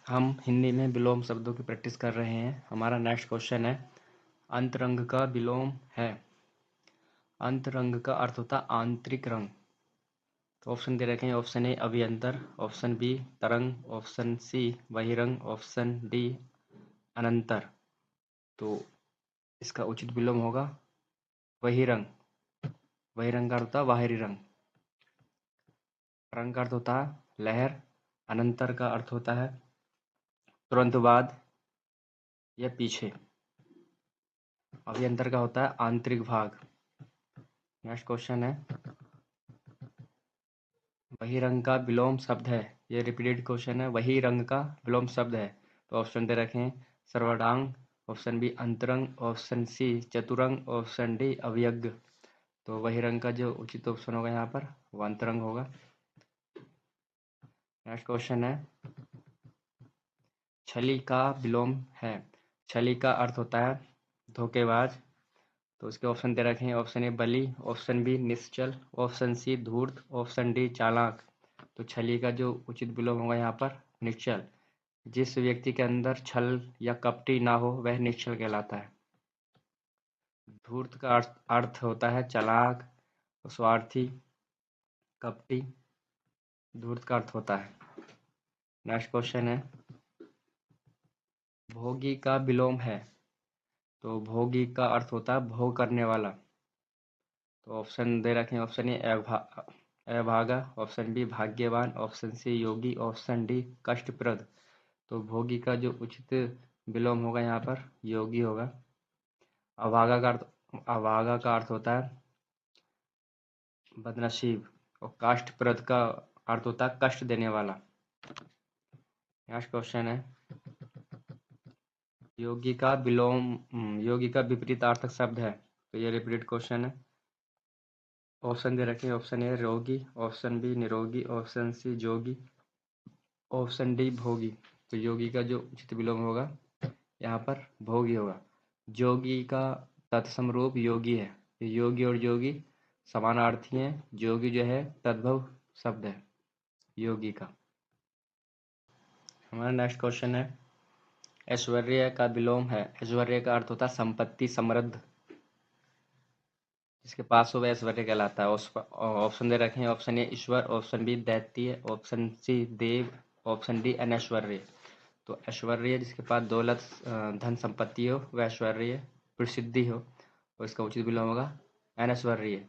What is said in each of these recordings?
हम हिंदी में विलोम शब्दों की प्रैक्टिस कर रहे हैं। हमारा नेक्स्ट क्वेश्चन है, अंतरंग का विलोम है। अंतरंग का अर्थ होता है आंतरिक रंग। तो ऑप्शन दे रखे हैं। ऑप्शन ए अभियंतर, ऑप्शन बी तरंग, ऑप्शन सी बहिरंग, ऑप्शन डी अनंतर। तो इसका उचित विलोम होगा बहिरंग। बहिरंग का अर्थ होता है बाहरी रंग। तरंग का अर्थ होता है लहर। अनंतर का अर्थ होता है तुरंत बाद या पीछे। अभियंतर का होता है आंतरिक भाग। नेक्स्ट क्वेश्चन है, वही रंग का विलोम शब्द है। ये रिपीटेड क्वेश्चन है। वही रंग का विलोम शब्द है। तो ऑप्शन दे रखे हैं सर्वांग, ऑप्शन बी अंतरंग, ऑप्शन सी चतुरंग, ऑप्शन डी अवयज्ञ। तो वही रंग का जो उचित ऑप्शन होगा यहाँ पर वो अंतरंग होगा। नेक्स्ट क्वेश्चन है, छली का विलोम है। छली का अर्थ होता है धोखेबाज। तो उसके ऑप्शन दे रखे हैं। ऑप्शन ए बली, ऑप्शन बी निश्चल, ऑप्शन सी धूर्त, ऑप्शन डी चालाक। तो छली का जो उचित विलोम होगा यहाँ पर निश्चल। जिस व्यक्ति के अंदर छल या कपटी ना हो वह निश्चल कहलाता है। धूर्त का अर्थ होता है चालाक, स्वार्थी, कपटी। धूर्त का अर्थ होता है। नेक्स्ट क्वेश्चन है, भोगी का विलोम है। तो भोगी का अर्थ होता है भोग करने वाला। तो ऑप्शन दे रखे हैं। ऑप्शन ए अभागा, ऑप्शन बी भाग्यवान, ऑप्शन सी योगी, ऑप्शन डी कष्टप्रद। तो भोगी का जो उचित विलोम होगा यहाँ पर योगी होगा। अभागा का अर्थ होता है बदनसीब और काष्टप्रद का अर्थ होता है कष्ट देने वाला। नेक्स्ट क्वेश्चन है, योगी का योगी का विपरीतार्थक शब्द है। तो ये रिपीटेड क्वेश्चन है। ऑप्शन दे रखे हैं। ऑप्शन ए रोगी, ऑप्शन बी निरोगी, ऑप्शन सी जोगी, ऑप्शन डी भोगी। तो योगी का जो उचित विलोम होगा यहाँ पर भोगी होगा। जोगी का तत्सम रूप योगी है। योगी और जोगी समानार्थी हैं। जोगी जो है तद्भव शब्द है योगी का। हमारा नेक्स्ट क्वेश्चन है, ऐश्वर्य का विलोम है। ऐश्वर्य का अर्थ होता है संपत्ति, समृद्ध। जिसके पास हो वह ऐश्वर्य कहलाता है। ऑप्शन दे रखे हैं। ऑप्शन ए ईश्वर, ऑप्शन बी दैत्य, ऑप्शन सी देव, ऑप्शन डी अनैश्वर्य। तो ऐश्वर्य जिसके पास दौलत, धन संपत्ति हो वह ऐश्वर्य, प्रसिद्धि हो, और इसका उचित विलोम होगा अनैश्वर्य।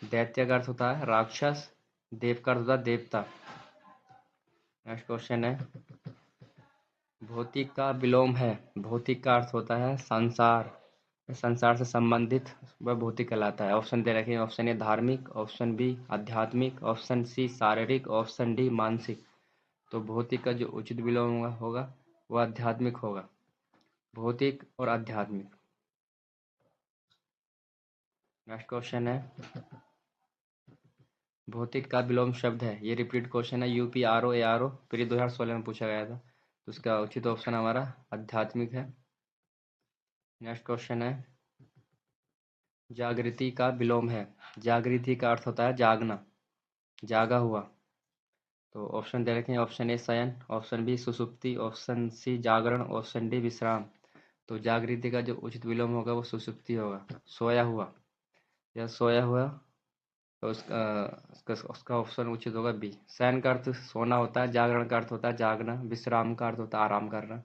दैत्य का अर्थ होता है राक्षस। देव का अर्थ होता है देवता। नेक्स्ट क्वेश्चन है, भौतिक का विलोम है। भौतिक का अर्थ होता है संसार। संसार से संबंधित वह भौतिक कहलाता है। ऑप्शन दे रखे हैं। ऑप्शन ए धार्मिक, ऑप्शन बी आध्यात्मिक, ऑप्शन सी शारीरिक, ऑप्शन डी मानसिक। तो भौतिक का जो उचित विलोम होगा वह आध्यात्मिक होगा। भौतिक और आध्यात्मिक। नेक्स्ट क्वेश्चन है, भौतिक का विलोम शब्द है। ये रिपीट क्वेश्चन है। UPRO फिर 2016 में पूछा गया था। तो उसका उचित ऑप्शन हमारा आध्यात्मिक है। नेक्स्ट क्वेश्चन है, जागृति का विलोम है। जागृति का अर्थ होता है जागना, जागा हुआ। तो ऑप्शन दे रखे हैं। ऑप्शन ए शयन, ऑप्शन बी सुसुप्ति, ऑप्शन सी जागरण, ऑप्शन डी विश्राम। तो जागृति का जो उचित विलोम होगा वो सुसुप्ति होगा, सोया हुआ या सोया हुआ। तो उसका ऑप्शन उचित होगा बी। शयन का अर्थ सोना होता है, जागरण का अर्थ होता है जागना, विश्राम का अर्थ होता है आराम करना,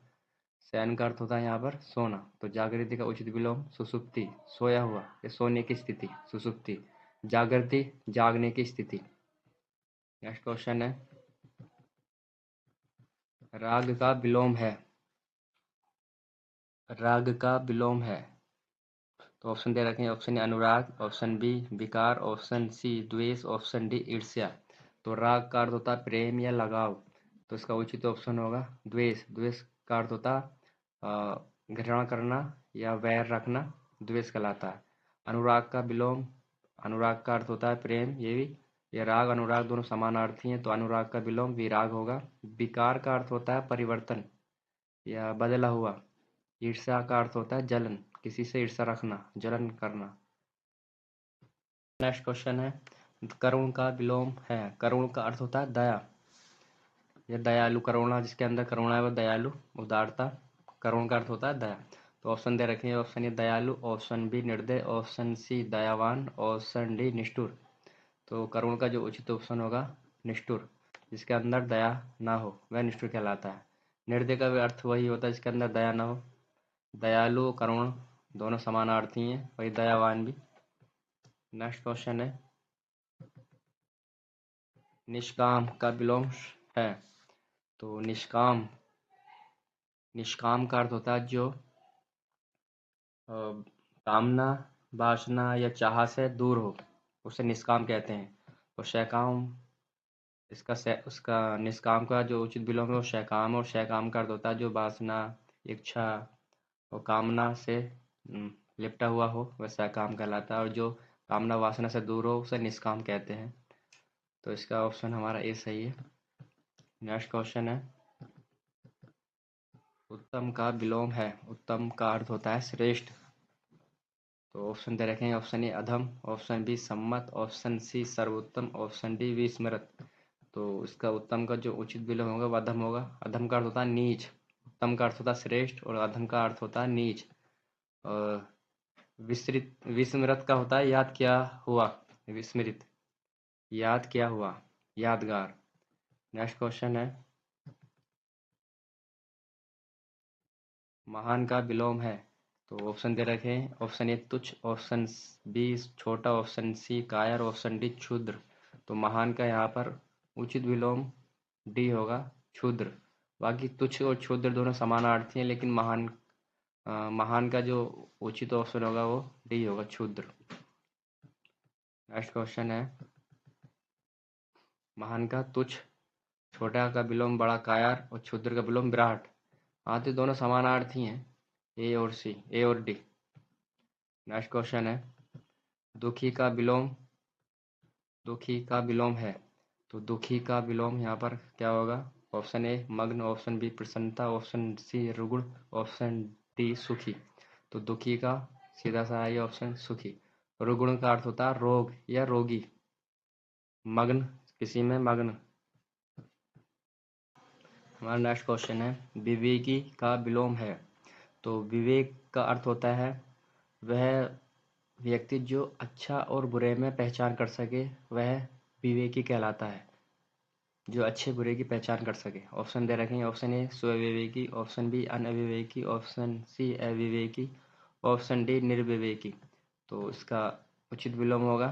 शयन का अर्थ होता है यहाँ पर सोना। तो जागृति का उचित विलोम सुसुप्ति, सोया हुआ या सोने की स्थिति सुसुप्ति। जागृति जागने की स्थिति। नेक्स्ट क्वेश्चन है, राग का विलोम है। राग का विलोम है। तो ऑप्शन दे रखे हैं। ऑप्शन ए अनुराग, ऑप्शन बी विकार, ऑप्शन सी द्वेष, ऑप्शन डी ईर्ष्या। तो राग का अर्थ होता है प्रेम या लगाव। तो इसका उचित ऑप्शन होगा द्वेष। द्वेष का अर्थ होता है घृणा करना या वैर रखना, द्वेष कहलाता है। अनुराग का विलोम, अनुराग का अर्थ होता है प्रेम। ये राग अनुराग दोनों समानार्थी हैं। तो अनुराग का विलोम विराग होगा। विकार का अर्थ होता है परिवर्तन या बदला हुआ। ईर्ष्या का अर्थ होता है जलन, किसी से ईर्ष्या रखना, जलन करना। नेक्स्ट क्वेश्चन है, करुण का विलोम है। करुण का अर्थ होता है दया ये दयालु, करुणा, जिसके अंदर करुणा है वो दयालु, उदारता। करुण का अर्थ होता है दया। तो ऑप्शन दे रखे हैं, ऑप्शन ए दयालु, ऑप्शन बी निर्दय, ऑप्शन सी दयावान, ऑप्शन डी निष्ठुर। तो करुण का जो उचित ऑप्शन होगा निष्ठुर, जिसके अंदर दया ना हो वह निष्ठुर कहलाता है। निर्दय का भी अर्थ वही होता है जिसके अंदर दया ना हो। दयालु करुण दोनों समानार्थी हैं, वही दयावान भी। नेक्स्ट क्वेश्चन है, निष्काम का विलोम है। तो निष्काम, निष्काम का अर्थ होता है जो कामना, वासना या चाह से दूर हो, उसे निष्काम कहते हैं। और सकाम, उसका निष्काम का जो उचित विलोम है वो सकाम, और सकाम का अर्थ होता है जो वासना, इच्छा और कामना से लिपटा हुआ हो वह सकाम कहलाता है, और जो कामना वासना से दूर हो उसे निष्काम कहते हैं। तो इसका ऑप्शन हमारा ए सही है। नेक्स्ट क्वेश्चन है, उत्तम का विलोम है। उत्तम का अर्थ होता है श्रेष्ठ। तो ऑप्शन दे रखे हैं, ऑप्शन ए अधम, ऑप्शन बी सम्मत, ऑप्शन सी सर्वोत्तम, ऑप्शन डी विस्मृत। तो इसका उत्तम का जो उचित विलोम होगा वह अधम होगा। अधम का अर्थ होता है नीच, उत्तम का अर्थ होता है श्रेष्ठ, और अधम का अर्थ होता है नीच। और विस्मृत का होता है याद क्या हुआ, विस्मृत, याद क्या हुआ, यादगार। नेक्स्ट क्वेश्चन है, महान का विलोम है। तो ऑप्शन दे रखे हैं, ऑप्शन ए तुच्छ, ऑप्शन बी छोटा, ऑप्शन सी कायर, ऑप्शन डी क्षुद्र। तो महान का यहाँ पर उचित विलोम डी होगा, क्षुद्र। बाकी तुच्छ और क्षुद्र दोनों समानार्थी हैं, लेकिन महान का जो उचित ऑप्शन होगा वो डी होगा, क्षुद्र। नेक्स्ट क्वेश्चन है, महान का तुच्छ, छोटा का विलोम बड़ा कायर, और क्षुद्र का विलोम विराट। हाँ, तो दोनों समानार्थी हैं, ए और सी, ए और डी। नेक्स्ट क्वेश्चन है, दुखी का विलोम, दुखी का विलोम है। तो दुखी का विलोम यहाँ पर क्या होगा, ऑप्शन ए मग्न, ऑप्शन बी प्रसन्नता, ऑप्शन सी रुग्ण, ऑप्शन डी सुखी। तो दुखी का सीधा सा है ऑप्शन सुखी। रुग्ण का अर्थ होता है रोग या रोगी, मग्न किसी में मग्न। हमारा नेक्स्ट क्वेश्चन है, विवेकी का विलोम है। तो विवेक का अर्थ होता है वह व्यक्ति जो अच्छा और बुरे में पहचान कर सके, वह विवेकी कहलाता है, जो अच्छे बुरे की पहचान कर सके। ऑप्शन दे रखे हैं, ऑप्शन ए स्वविवेकी, ऑप्शन बी अनविवेकी, ऑप्शन सी अविवेकी, ऑप्शन डी निर्विवेकी। तो इसका उचित विलोम होगा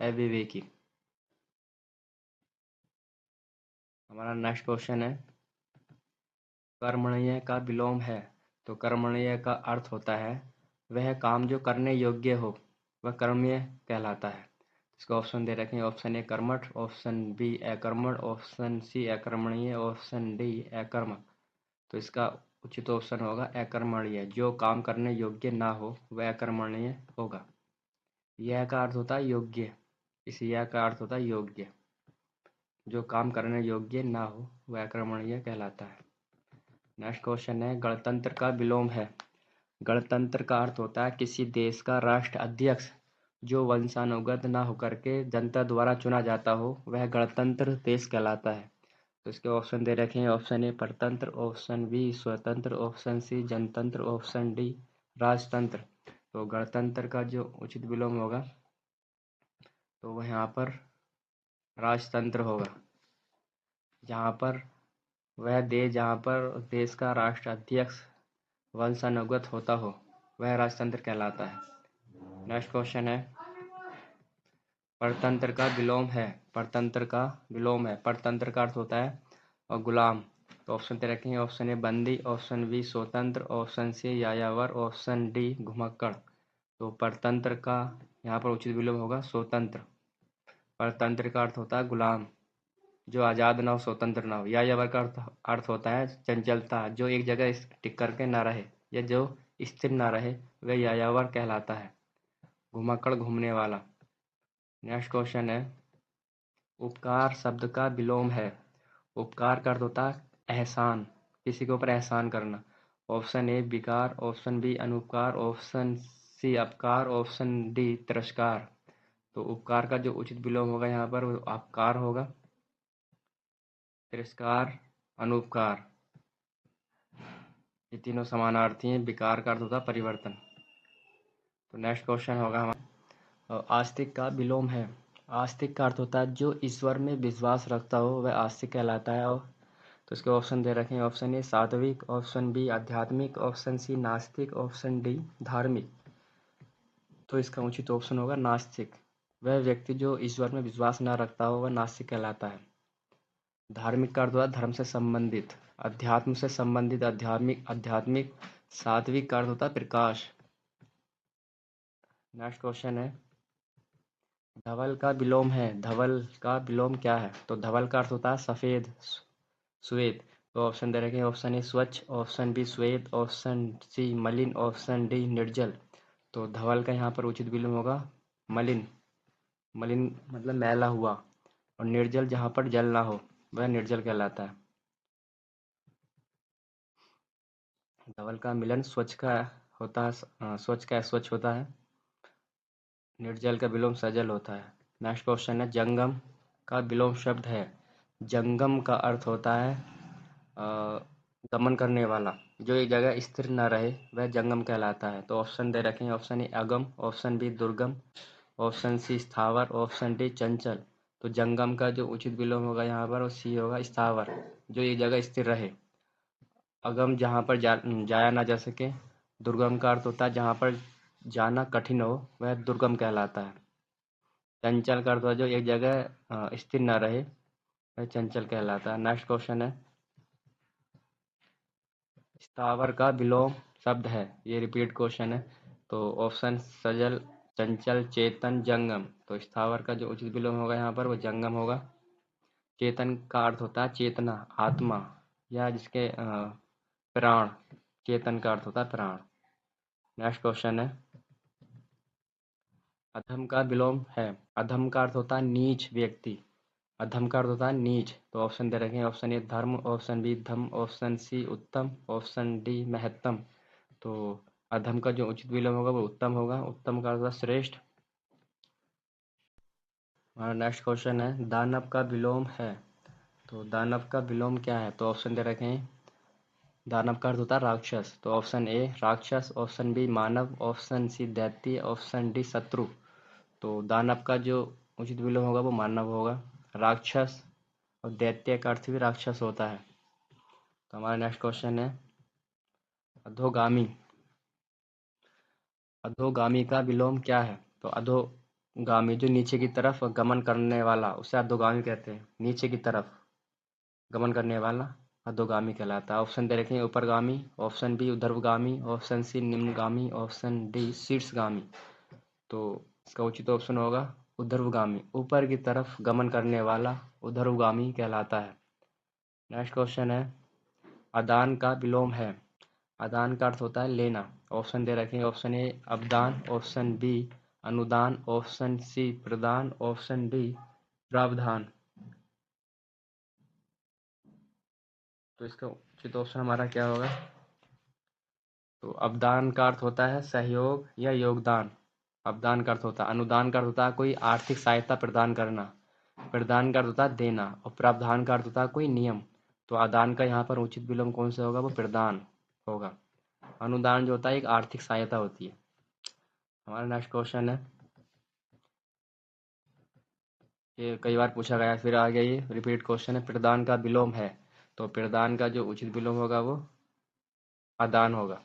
अविवेकी। हमारा नेक्स्ट क्वेश्चन है, कर्मण्य का विलोम है। तो कर्मण्य का अर्थ होता है वह काम जो करने योग्य हो, वह कर्मण्य कहलाता है। इसका ऑप्शन दे रखे हैं, ऑप्शन ए कर्मठ, ऑप्शन बी अकर्मण, ऑप्शन सी अकर्मणीय, ऑप्शन डी अकर्म। तो इसका उचित ऑप्शन होगा अकर्मण्य, जो काम करने योग्य ना हो वह अकर्मण्य होगा। यह का अर्थ होता है योग्य, इस यह का अर्थ होता है योग्य, जो काम करने योग्य ना हो वह अकर्मण्य कहलाता है। नेक्स्ट क्वेश्चन है, गणतंत्र का विलोम है। गणतंत्र का अर्थ होता है किसी देश का राष्ट्र अध्यक्ष जो वंशानुगत ना होकर के जनता द्वारा चुना जाता हो, वह गणतंत्र देश कहलाता है। तो इसके ऑप्शन दे रखे हैं, ऑप्शन ए परतंत्र, ऑप्शन बी स्वतंत्र, ऑप्शन सी जनतंत्र, ऑप्शन डी राजतंत्र। तो गणतंत्र का जो उचित विलोम होगा तो वह यहाँ पर राजतंत्र होगा, जहाँ पर वह देश, जहाँ पर देश का राष्ट्र अध्यक्ष वंशानुगत होता हो वह राजतंत्र कहलाता है। नेक्स्ट क्वेश्चन है, परतंत्र का विलोम है। परतंत्र का विलोम है, परतंत्र का अर्थ होता है और गुलाम। तो ऑप्शन दे रखे हैं, ऑप्शन ए बंदी, ऑप्शन बी स्वतंत्र, ऑप्शन सी यायावर, ऑप्शन डी घुमक्कड़। तो परतंत्र का यहाँ पर उचित विलोम होगा स्वतंत्र। परतंत्र का अर्थ होता है गुलाम, जो आज़ाद ना हो, स्वतंत्र ना हो। यायावर का अर्थ होता है चंचलता, जो एक जगह टिक करके ना रहे या जो स्थिर ना रहे वह यायावर कहलाता है, घुमक्कड़ घूमने वाला। नेक्स्ट क्वेश्चन है, उपकार शब्द का विलोम है। उपकार का अर्थ होता है एहसान, किसी के ऊपर एहसान करना। ऑप्शन ए विकार, ऑप्शन बी अनुपकार, ऑप्शन सी अपकार, ऑप्शन डी तिरस्कार। तो उपकार का जो उचित विलोम होगा यहाँ पर वो अपकार होगा। तिरस्कार, अनुपकार, ये तीनों समानार्थी हैं। विकार का अर्थ होता है परिवर्तन। तो नेक्स्ट क्वेश्चन होगा हमारा, आस्तिक का विलोम है। आस्तिक का अर्थ होता है जो ईश्वर में विश्वास रखता हो वह आस्तिक कहलाता है। और तो इसके ऑप्शन दे रखे हैं। ऑप्शन ए सात्विक, ऑप्शन बी आध्यात्मिक, ऑप्शन सी नास्तिक, ऑप्शन डी धार्मिक। तो इसका उचित ऑप्शन होगा नास्तिक। वह व्यक्ति जो ईश्वर में विश्वास न रखता हो वह नास्तिक कहलाता है। धार्मिक का अर्थ होता है धर्म से संबंधित, अध्यात्म से संबंधित आध्यात्मिक। सात्विक का अर्थ होता है प्रकाश। नेक्स्ट क्वेश्चन है, धवल का विलोम है। धवल का विलोम क्या है? तो धवल का अर्थ होता है सफेद, श्वेत। तो ऑप्शन दे रखे हैं। ऑप्शन ए स्वच्छ, ऑप्शन बी श्वेत, ऑप्शन सी मलिन, ऑप्शन डी निर्जल। तो धवल का यहाँ पर उचित विलोम होगा मलिन। मलिन मतलब मैला हुआ। और निर्जल जहाँ पर जल ना हो वह निर्जल कहलाता है। धवल का मिलन स्वच्छ का होता है, स्वच्छ का स्वच्छ होता है। निर्जल का विलोम सजल होता है। नेक्स्ट क्वेश्चन है, जंगम का विलोम शब्द है। जंगम का अर्थ होता है गमन करने वाला, जो एक जगह स्थिर न रहे वह जंगम कहलाता है। तो ऑप्शन दे रखे हैं। ऑप्शन ए अगम, ऑप्शन बी दुर्गम, ऑप्शन सी स्थावर, ऑप्शन डी चंचल। तो जंगम का जो उचित विलोम होगा यहाँ पर वो सी होगा स्थावर, जो एक जगह स्थिर रहे। अगम जहाँ पर जाया ना जा सके। दुर्गम का अर्थ होता है जहाँ पर जाना कठिन हो वह दुर्गम कहलाता है। चंचल का अर्थ होता है जो एक जगह स्थिर न रहे वह चंचल कहलाता है। नेक्स्ट क्वेश्चन है, स्थावर का विलोम शब्द है। ये रिपीट क्वेश्चन है। तो ऑप्शन सजल, चंचल, चेतन, जंगम। तो स्थावर का जो उचित विलोम होगा यहाँ पर वो जंगम होगा। चेतन का अर्थ होता है चेतना, आत्मा या जिसके प्राण। चेतन का अर्थ होता है प्राण। नेक्स्ट क्वेश्चन है, अधम का विलोम है। अधम का अर्थ होता है नीच व्यक्ति। अधम का अर्थ होता है नीच। तो ऑप्शन दे रखे हैं। ऑप्शन ए धर्म, ऑप्शन बी धम, ऑप्शन सी उत्तम, ऑप्शन डी महत्तम। तो अधम का जो उचित विलोम होगा वो उत्तम होगा। उत्तम का अर्थ होता है श्रेष्ठ। हमारा नेक्स्ट क्वेश्चन है, दानव का विलोम है। तो दानव का विलोम क्या है? तो ऑप्शन दे रखे हैं। दानव का अर्थ होता है राक्षस। तो ऑप्शन ए राक्षस, ऑप्शन बी मानव, ऑप्शन सी दैत्य, ऑप्शन डी शत्रु। तो दानव का जो उचित विलोम होगा वो मानव होगा। राक्षस और दैत्य का अर्थ भी राक्षस होता है। तो हमारा नेक्स्ट क्वेश्चन है, अधोगामी। अधोगामी का विलोम क्या है? तो अधोगामी जो नीचे की तरफ गमन करने वाला उसे अधोगामी कहते हैं। नीचे की तरफ गमन करने वाला अधोगामी कहलाता है। ऑप्शन दे रखे हैं। ऊपरगामी, ऑप्शन बी ऊर्ध्वगामी, ऑप्शन सी निम्नगामी, ऑप्शन डी शीर्षगामी। तो इसका उचित ऑप्शन होगा ऊर्ध्वगामी। ऊपर की तरफ गमन करने वाला ऊर्ध्वगामी कहलाता है। नेक्स्ट क्वेश्चन है, अदान का विलोम है। अदान का अर्थ होता है लेना। ऑप्शन दे रखे हैं। ऑप्शन ए अवदान, ऑप्शन बी अनुदान, ऑप्शन सी प्रदान, ऑप्शन डी प्रावधान। तो इसका उचित ऑप्शन हमारा क्या होगा? तो अवदान का अर्थ होता है सहयोग या योगदान। अवदान का अर्थ होता है। अनुदान का अर्थ होता है कोई आर्थिक सहायता प्रदान करना। प्रदान का अर्थ होता है देना। और प्रावधान का अर्थ होता है कोई नियम। तो अदान का यहाँ पर उचित विलोम कौन सा होगा? वो प्रदान होगा। अनुदान जो होता है एक आर्थिक सहायता होती है। हमारा नेक्स्ट क्वेश्चन है, ये कई बार पूछा गया फिर आ गया, ये रिपीट क्वेश्चन है। प्रदान का विलोम है। तो प्रदान का जो उचित विलोम होगा वो अदान होगा।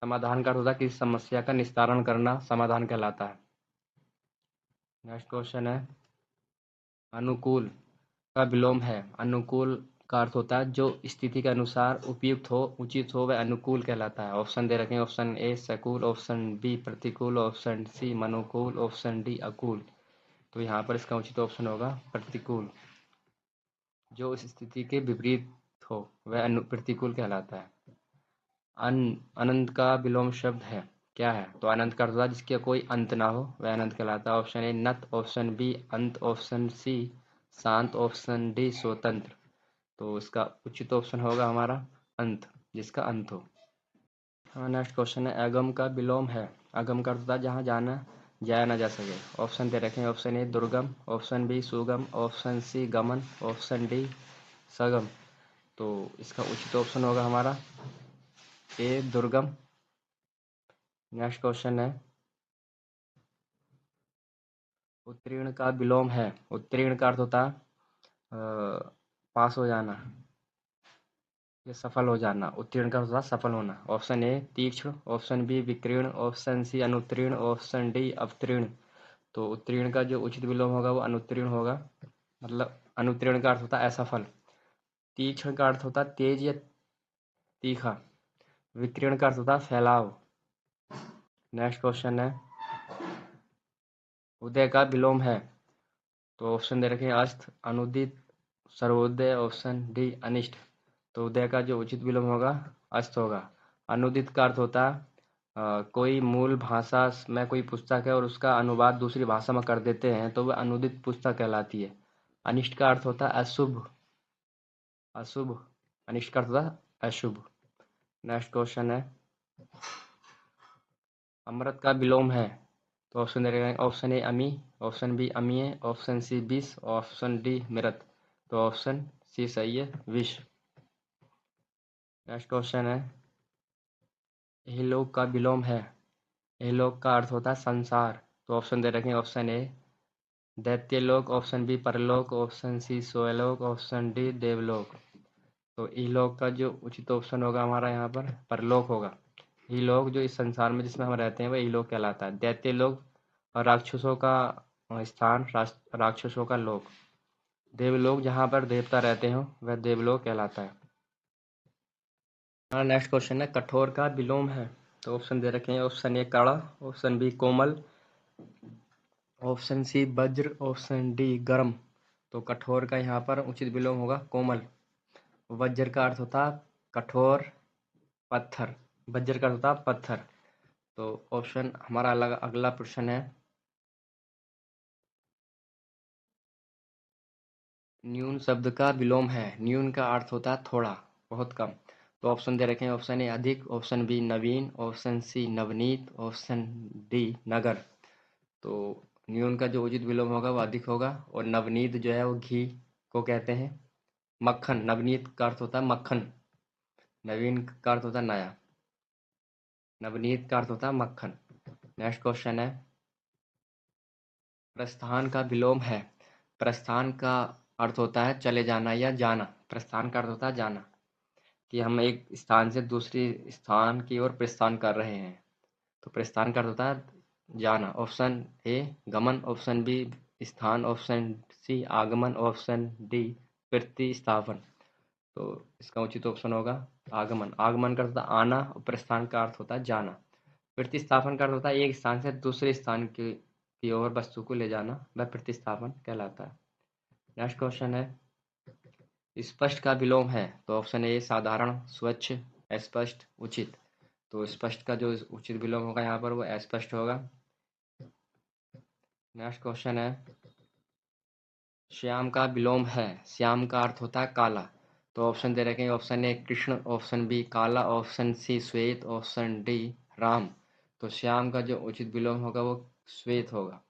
समाधान का अर्थ होता है किसी समस्या का निस्तारण करना, समाधान कहलाता है। नेक्स्ट क्वेश्चन है, अनुकूल का विलोम है। अनुकूल का अर्थ होता है जो स्थिति के अनुसार उपयुक्त हो, उचित हो, वह अनुकूल कहलाता है। ऑप्शन दे रखे हैं। ऑप्शन ए सकूल, ऑप्शन बी प्रतिकूल, ऑप्शन सी मनुकूल, ऑप्शन डी अकूल। तो यहाँ पर इसका उचित ऑप्शन होगा प्रतिकूल। जो उस स्थिति के विपरीत हो वह प्रतिकूल कहलाता है। अनंत का विलोम शब्द है क्या है? तो अनंत का अर्थ होता है जिसके कोई अंत ना हो वह अनंत कहलाता है। ऑप्शन ए नत, ऑप्शन बी अंत, ऑप्शन सी शांत, ऑप्शन डी स्वतंत्र। तो इसका उचित ऑप्शन होगा हमारा अंत, जिसका अंत हो। हाँ, नेक्स्ट क्वेश्चन है, अगम का विलोम है। अगम का अर्थ होता है जहाँ जाया ना जा सके। ऑप्शन दे रखे हैं। ऑप्शन ए दुर्गम, ऑप्शन बी सुगम, ऑप्शन सी गमन, ऑप्शन डी सगम। तो इसका उचित ऑप्शन होगा हमारा ए दुर्गम। नेक्स्ट क्वेश्चन है उत्तीर्ण का विलोम है। उत्तीर्ण का अर्थ होता है पास हो जाना या सफल हो जाना। उत्तीर्ण का अर्थ होता है सफल होना। ऑप्शन ए तीक्ष्ण, ऑप्शन बी विकीर्ण, ऑप्शन सी अनुत्तीर्ण, ऑप्शन डी अवतीर्ण। तो उत्तीर्ण का जो उचित विलोम होगा वो अनुत्तीर्ण होगा। मतलब अनुत्तीर्ण का अर्थ होता है असफल। तीक्ष्ण का अर्थ होता है तेज या तीखा। विकीर्ण का अर्थ होता है फैलाव। नेक्स्ट क्वेश्चन है उदय का विलोम है। तो ऑप्शन दे रखे हैं अस्त, अनुदित, सर्वोदय, ऑप्शन डी अनिष्ट। तो उदय का जो उचित विलोम होगा अस्त होगा। अनुदित का अर्थ होता है कोई मूल भाषा में कोई पुस्तक है और उसका अनुवाद दूसरी भाषा में कर देते हैं तो वह अनुदित पुस्तक कहलाती है। अनिष्ट का अर्थ होता है अशुभ। अशुभ। अनिष्ट का अर्थ होता है अशुभ। नेक्स्ट क्वेश्चन है अमृत का विलोम है। तो ऑप्शन दे रहे हैं ऑप्शन ए अमी, ऑप्शन बी अमीय, ऑप्शन सी विष, ऑप्शन डी मृत। तो ऑप्शन सी सही है विष। नेक्स्ट क्वेश्चन है इहलोक का विलोम है। इहलोक का अर्थ होता है संसार। तो ऑप्शन दे रखे हैं ऑप्शन ए दैत्यलोक, ऑप्शन बी परलोक, ऑप्शन सी स्वलोक, ऑप्शन डी देवलोक। तो इहलोक का जो उचित ऑप्शन होगा हमारा यहाँ पर परलोक होगा। इहलोक जो इस संसार में जिसमें हम रहते हैं वह इहलोक कहलाता है। दैत्यलोक और राक्षसों का स्थान, राक्षसों का लोक। देवलोक जहाँ पर देवता रहते हो वह देवलोक कहलाता है। हमारा नेक्स्ट क्वेश्चन है कठोर का विलोम है। तो ऑप्शन दे रखे हैं ऑप्शन ए कड़ा, ऑप्शन बी कोमल, ऑप्शन सी वज्र, ऑप्शन डी गर्म। तो कठोर का यहाँ पर उचित विलोम होगा कोमल। वज्र का अर्थ होता कठोर पत्थर। वज्र का अर्थ होता पत्थर। तो ऑप्शन हमारा अलग अगला प्रश्न है न्यून शब्द का विलोम है। न्यून का अर्थ होता है थोड़ा, बहुत कम। तो ऑप्शन दे रखे हैं ऑप्शन ए अधिक, ऑप्शन बी नवीन, ऑप्शन सी नवनीत, ऑप्शन डी नगर। तो न्यून का जो उचित विलोम होगा वो अधिक होगा और नवनीत जो है वो घी को कहते हैं। मक्खन, नवनीत का अर्थ होता है मक्खन। नवीन का अर्थ होता है नया। नवनीत का अर्थ होता है मक्खन। नेक्स्ट क्वेश्चन है प्रस्थान का विलोम है। प्रस्थान का अर्थ होता है चले जाना या जाना। प्रस्थान का अर्थ होता है जाना, कि हम एक स्थान से दूसरी स्थान की ओर प्रस्थान कर रहे हैं। तो प्रस्थान का अर्थ होता है जाना। ऑप्शन ए गमन, ऑप्शन बी स्थान, ऑप्शन सी आगमन, ऑप्शन डी प्रतिस्थापन। तो इसका उचित ऑप्शन होगा आगमन। आगमन का अर्थ होता है आना और प्रस्थान का अर्थ होता है जाना। प्रतिस्थापन का अर्थ होता है एक स्थान से दूसरे स्थान की ओर वस्तु को ले जाना, वह प्रतिस्थापन कहलाता है। नेक्स्ट क्वेश्चन है स्पष्ट का विलोम है। तो ऑप्शन ए साधारण, स्वच्छ, अस्पष्ट, उचित। तो स्पष्ट का जो उचित विलोम होगा यहाँ पर वो अस्पष्ट होगा। नेक्स्ट क्वेश्चन है श्याम का विलोम है। श्याम का अर्थ होता है काला। तो ऑप्शन दे रखे हैं ऑप्शन ए कृष्ण, ऑप्शन बी काला, ऑप्शन सी श्वेत, ऑप्शन डी राम। तो श्याम का जो उचित विलोम होगा वो श्वेत होगा।